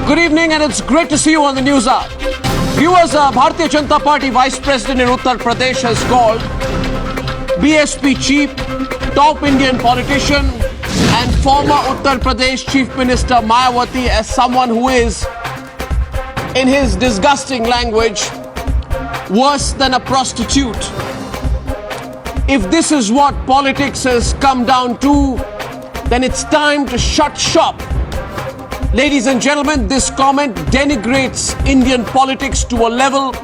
Good evening, and it's great to see you on the News Hour. Viewers, Bharatiya Janata Party Vice President in Uttar Pradesh has called BSP chief, top Indian politician, and former Uttar Pradesh Chief Minister Mayawati as someone who is, in his disgusting language, worse than a prostitute. If this is what politics has come down to, then it's time to shut shop. Ladies and gentlemen, this comment denigrates Indian politics to a level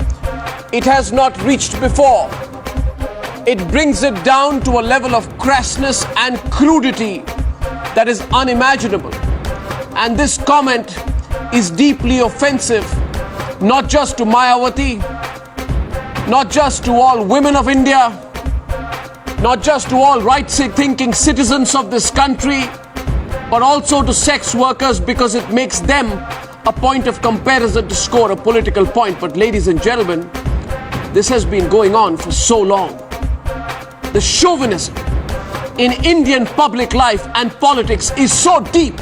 it has not reached before. It brings it down to a level of crassness and crudity that is unimaginable. And this comment is deeply offensive, not just to Mayawati, not just to all women of India, not just to all right-thinking citizens of this country, but also to sex workers, because it makes them a point of comparison to score a political point. But ladies and gentlemen, this has been going on for so long. The chauvinism in Indian public life and politics is so deep.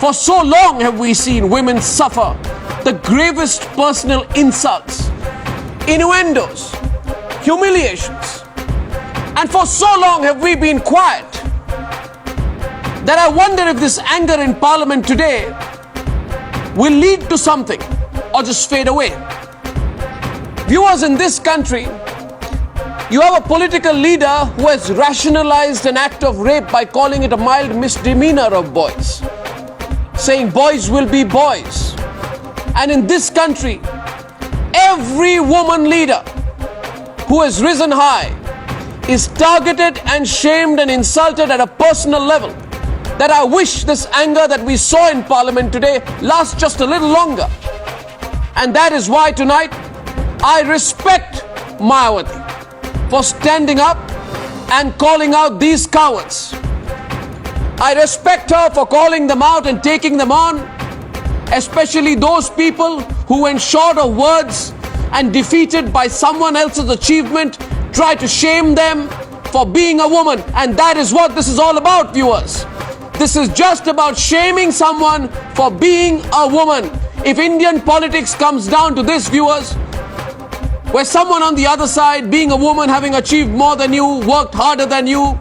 For so long have we seen women suffer the gravest personal insults, innuendos, humiliations. And for so long have we been quiet that I wonder if this anger in Parliament today will lead to something or just fade away. Viewers, in this country, you have a political leader who has rationalized an act of rape by calling it a mild misdemeanor of boys, saying boys will be boys. And in this country, every woman leader who has risen high is targeted and shamed and insulted at a personal level, that I wish this anger that we saw in Parliament today lasts just a little longer. And that is why tonight I respect Mayawati for standing up and calling out these cowards. I respect her for calling them out and taking them on, especially those people who, when short of words and defeated by someone else's achievement, try to shame them for being a woman. And that is what this is all about, viewers. This is just about shaming someone for being a woman. If Indian politics comes down to this, viewers, where someone on the other side, being a woman, having achieved more than you, worked harder than you,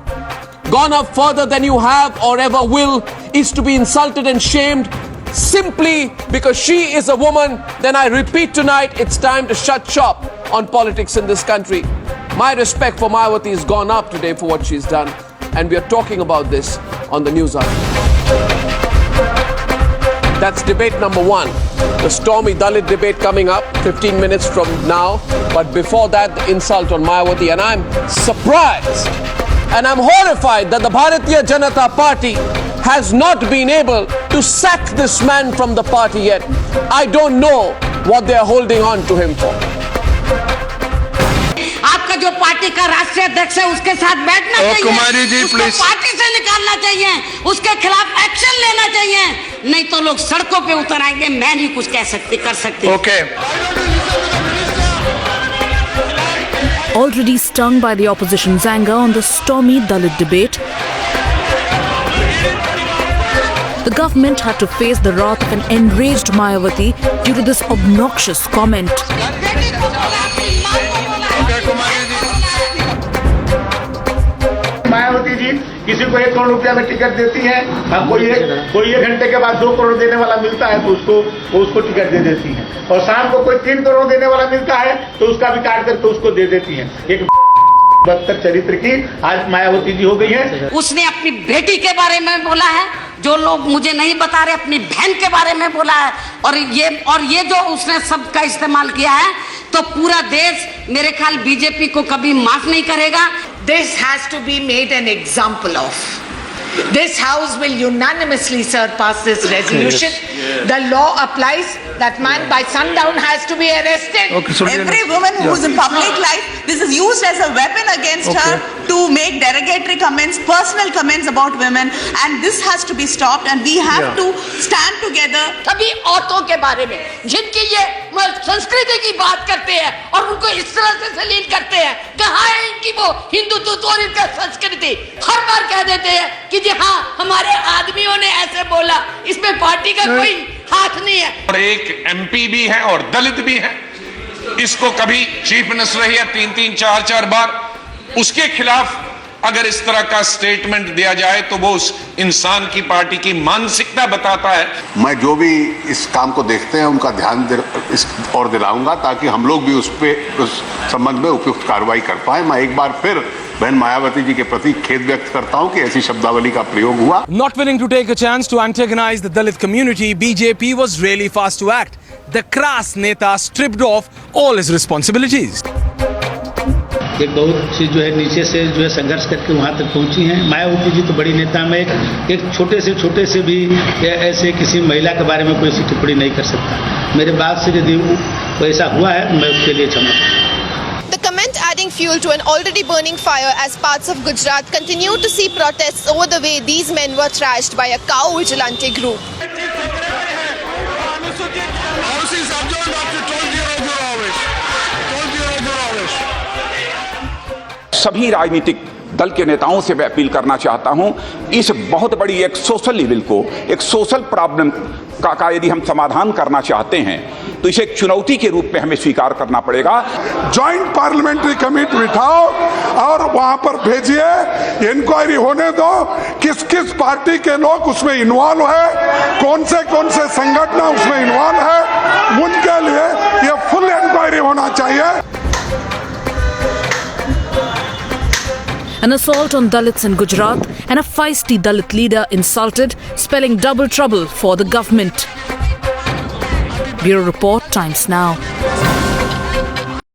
gone up further than you have or ever will, is to be insulted and shamed simply because she is a woman, then I repeat tonight, it's time to shut shop on politics in this country. My respect for Mayawati has gone up today for what she's done, and we are talking about this on the News Hour. That's debate number one, the stormy Dalit debate coming up 15 minutes from now. But before that, the insult on Mayawati. And I'm surprised and I'm horrified that the Bharatiya Janata Party has not been able to sack this man from the party yet. I don't know what they are holding on to him for. आपका जो party का राष्ट्रीय अध्यक्ष है उसके साथ बैठना चाहिए, कुमारी जी, उसको प्लीज। पार्टी से निकालना चाहिए, उसके खिलाफ एक्शन लेना चाहिए, नहीं तो लोग सड़कों पे उतर आएंगे। मैं नहीं कुछ कर सकती। Okay. Already stung by the opposition's anger on the stormy Dalit debate, the government had to face the wrath of an enraged Mayawati due to this obnoxious comment. Mayawati ji किसी को 1 करोड़ रुपया में टिकट देती हैं, अब कोई 1 घंटे के बाद 2 करोड़ देने वाला मिलता है तो उसको टिकट दे देती हैं, और शाम को कोई 3 करोड़ देने वाला मिलता है तो उसका भी काट करके उसको दे देती हैं। एक बदतर चरित्र की आज मायावती जी हो गई है। उसने अपनी बेटी के बारे में बोला है, जो लोग मुझे नहीं बता रहे, अपनी बहन के बारे में बोला है, और ये जो उसने शब्द का इस्तेमाल किया है, तो पूरा देश मेरे ख्याल बीजेपी को कभी माफ नहीं करेगा। This has to be made an example of. This House will unanimously, sir, pass this resolution. The law applies. That man by sundown has to be arrested. Every woman who is in public life, this is used as a weapon against her to make derogatory comments, personal comments about women, and this has to be stopped, and we have to stand together. सभी औरतों के बारे में जिनकी ये संस्कृति की बात करते हैं और उनको इस तरह से सलील करते हैं, कहाँ है इनकी वो हिंदुत्व और इनका संस्कृति? हर बार कह देते हैं कि जी हाँ हमारे आदमियों ने ऐसे बोला, इसमें पार्टी का कोई हाथ नहीं है। और एक एमपी भी है और दलित भी है, इसको कभी चीफ मिनिस्टर रही है 3-3, 4-4 बार, उसके खिलाफ अगर इस तरह का स्टेटमेंट दिया जाए तो वो उस इंसान की पार्टी की मानसिकता बताता है। मैं जो भी इस काम को देखते हैं उनका ध्यान इस और दिलाऊंगा ताकि हम लोग भी उस संबंध में उपयुक्त कार्रवाई कर पाए। मैं एक बार फिर बहन मायावती जी के प्रति खेद व्यक्त करता हूं कि ऐसी शब्दावली का प्रयोग हुआ। Not willing to take a chance to antagonize the Dalit community, BJP was really fast to act. The crass neta stripped off all his responsibilities. एक बहुत सी जो है नीचे से जो है संघर्ष करके वहाँ तक पहुँची हैं। मायावती जी तो बड़ी नेता में एक छोटे से भी ऐसे किसी महिला के बारे में कोई ऐसी टिप्पणी नहीं कर सकता। मेरे बात से यदि ऐसा हुआ है मैं उसके लिए क्षमा करता हूं। The comment adding fuel to an already burning fire as parts of Gujarat continue to see protests over the way these men were trashed by a cow vigilante group. सभी राजनीतिक दल के नेताओं से मैं अपील करना चाहता हूं, इस बहुत बड़ी एक सोशल इविल को, एक सोशल प्रॉब्लम का यदि हम समाधान करना चाहते हैं तो इसे एक चुनौती के रूप में हमें स्वीकार करना पड़ेगा। जॉइंट पार्लियामेंट्री कमेटी बिठाओ और वहां पर भेजिए, इंक्वायरी होने दो, किस किस पार्टी के लोग उसमें इन्वॉल्व है, कौन से संगठन उसमें इन्वॉल्व है, उनके लिए ये फुल इंक्वायरी होना चाहिए। An assault on Dalits in Gujarat and a feisty Dalit leader insulted, spelling double trouble for the government. Bureau Report, Times Now.